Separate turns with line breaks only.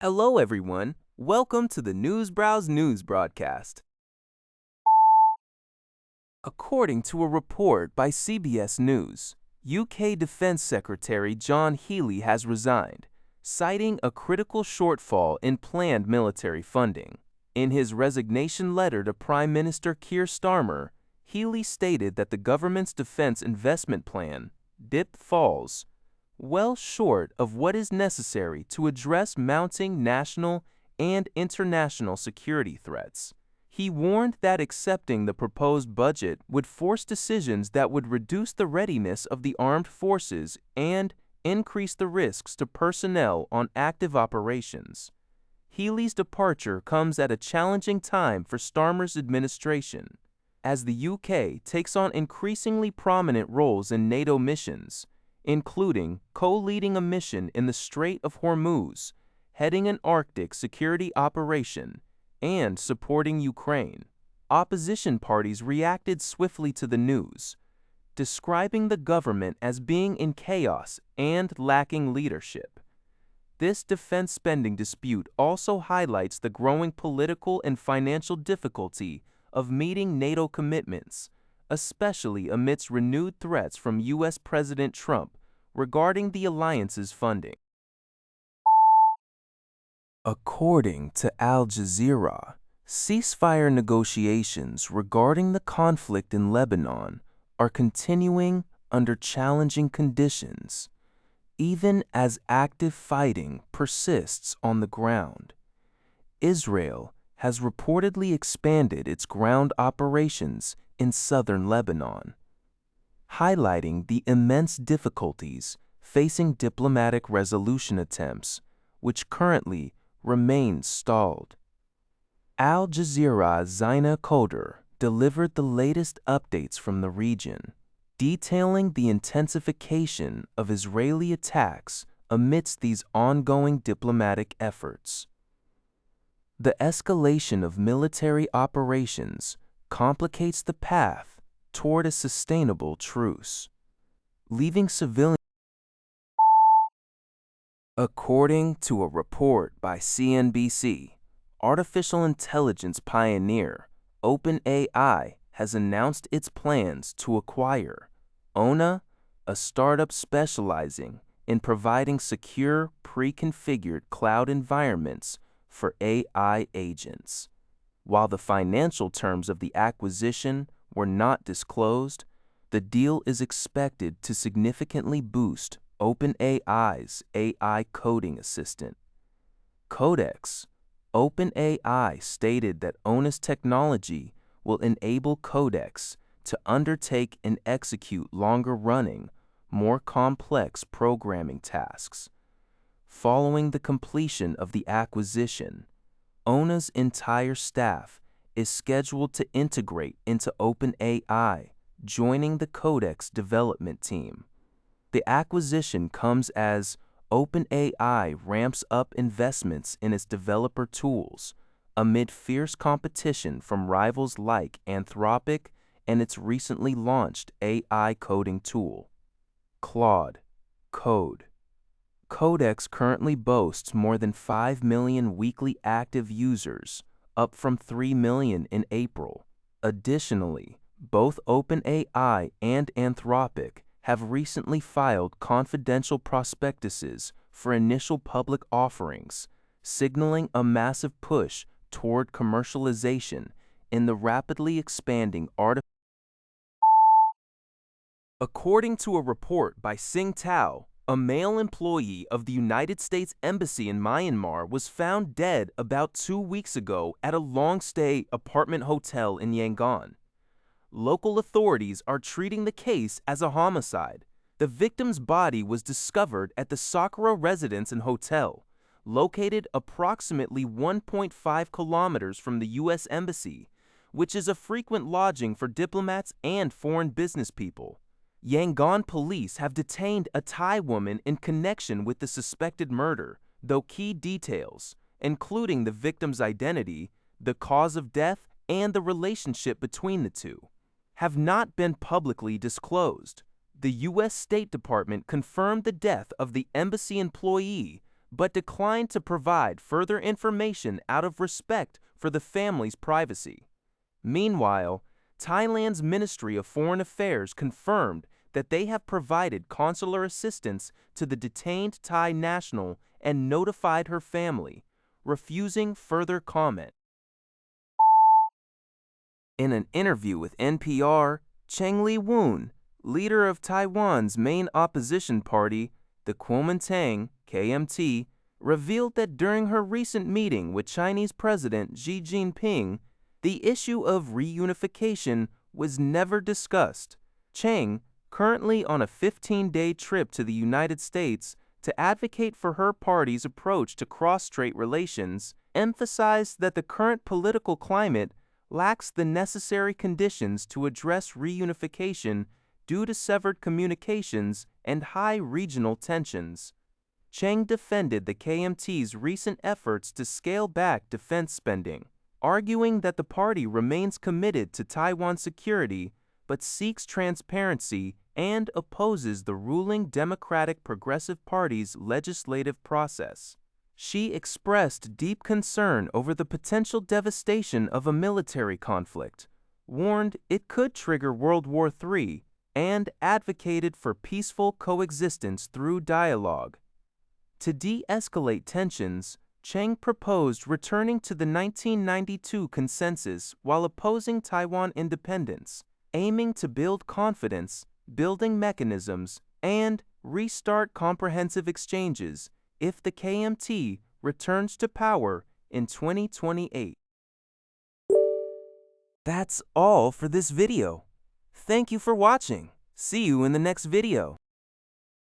Hello, everyone. Welcome to the Newsbrowse News broadcast. According to a report by CBS News, UK Defense Secretary John Healey has resigned, citing a critical shortfall in planned military funding. In his resignation letter to Prime Minister Keir Starmer, Healey stated that the government's defense investment plan, DIP, falls well short of what is necessary to address mounting national and international security threats. He warned that accepting the proposed budget would force decisions that would reduce the readiness of the armed forces and increase the risks to personnel on active operations. Healey's departure comes at a challenging time for Starmer's administration, as the UK takes on increasingly prominent roles in NATO missions, including co-leading a mission in the Strait of Hormuz, heading an Arctic security operation, and supporting Ukraine. Opposition parties reacted swiftly to the news, describing the government as being in chaos and lacking leadership. This defense spending dispute also highlights the growing political and financial difficulty of meeting NATO commitments, especially amidst renewed threats from U.S. President Trump regarding the alliance's funding. According to Al Jazeera, ceasefire negotiations regarding the conflict in Lebanon are continuing under challenging conditions, even as active fighting persists on the ground. Israel has reportedly expanded its ground operations in southern Lebanon, highlighting the immense difficulties facing diplomatic resolution attempts, which currently remain stalled. Al Jazeera's Zaina Koder delivered the latest updates from the region, detailing the intensification of Israeli attacks amidst these ongoing diplomatic efforts. The escalation of military operations complicates the path toward a sustainable truce, leaving civilians. According to a report by CNBC, artificial intelligence pioneer OpenAI has announced its plans to acquire ONA, a startup specializing in providing secure, pre-configured cloud environments for AI agents. While the financial terms of the acquisition were not disclosed, the deal is expected to significantly boost OpenAI's AI coding assistant. Codex, OpenAI stated that ONA's technology will enable Codex to undertake and execute longer-running, more complex programming tasks. Following the completion of the acquisition, ONA's entire staff is scheduled to integrate into OpenAI, joining the Codex development team. The acquisition comes as OpenAI ramps up investments in its developer tools amid fierce competition from rivals like Anthropic and its recently launched AI coding tool, Claude Code. Codex currently boasts more than 5 million weekly active users, up from 3 million in April. Additionally, both OpenAI and Anthropic have recently filed confidential prospectuses for initial public offerings, signaling a massive push toward commercialization in the rapidly expanding artificial. According to a report by Sing Tao, a male employee of the United States Embassy in Myanmar was found dead about 2 weeks ago at a long-stay apartment hotel in Yangon. Local authorities are treating the case as a homicide. The victim's body was discovered at the Sakura Residence and Hotel, located approximately 1.5 kilometers from the U.S. Embassy, which is a frequent lodging for diplomats and foreign business people. Yangon police have detained a Thai woman in connection with the suspected murder, though key details, including the victim's identity, the cause of death, and the relationship between the two, have not been publicly disclosed. The U.S. State Department confirmed the death of the embassy employee, but declined to provide further information out of respect for the family's privacy. Meanwhile, Thailand's Ministry of Foreign Affairs confirmed that they have provided consular assistance to the detained Thai national and notified her family, refusing further comment. In an interview with NPR, Cheng Li-woon, leader of Taiwan's main opposition party, the Kuomintang (KMT), revealed that during her recent meeting with Chinese President Xi Jinping, the issue of reunification was never discussed. Cheng, currently on a 15-day trip to the United States to advocate for her party's approach to cross-strait relations, emphasized that the current political climate lacks the necessary conditions to address reunification due to severed communications and high regional tensions. Cheng defended the KMT's recent efforts to scale back defense spending, arguing that the party remains committed to Taiwan's security but seeks transparency and opposes the ruling Democratic Progressive Party's legislative process. She expressed deep concern over the potential devastation of a military conflict, warned it could trigger World War III, and advocated for peaceful coexistence through dialogue. To de-escalate tensions, Cheng proposed returning to the 1992 consensus while opposing Taiwan independence, aiming to build confidence, building mechanisms, and restart comprehensive exchanges if the KMT returns to power in 2028. That's all for this video. Thank you for watching. See you in the next video.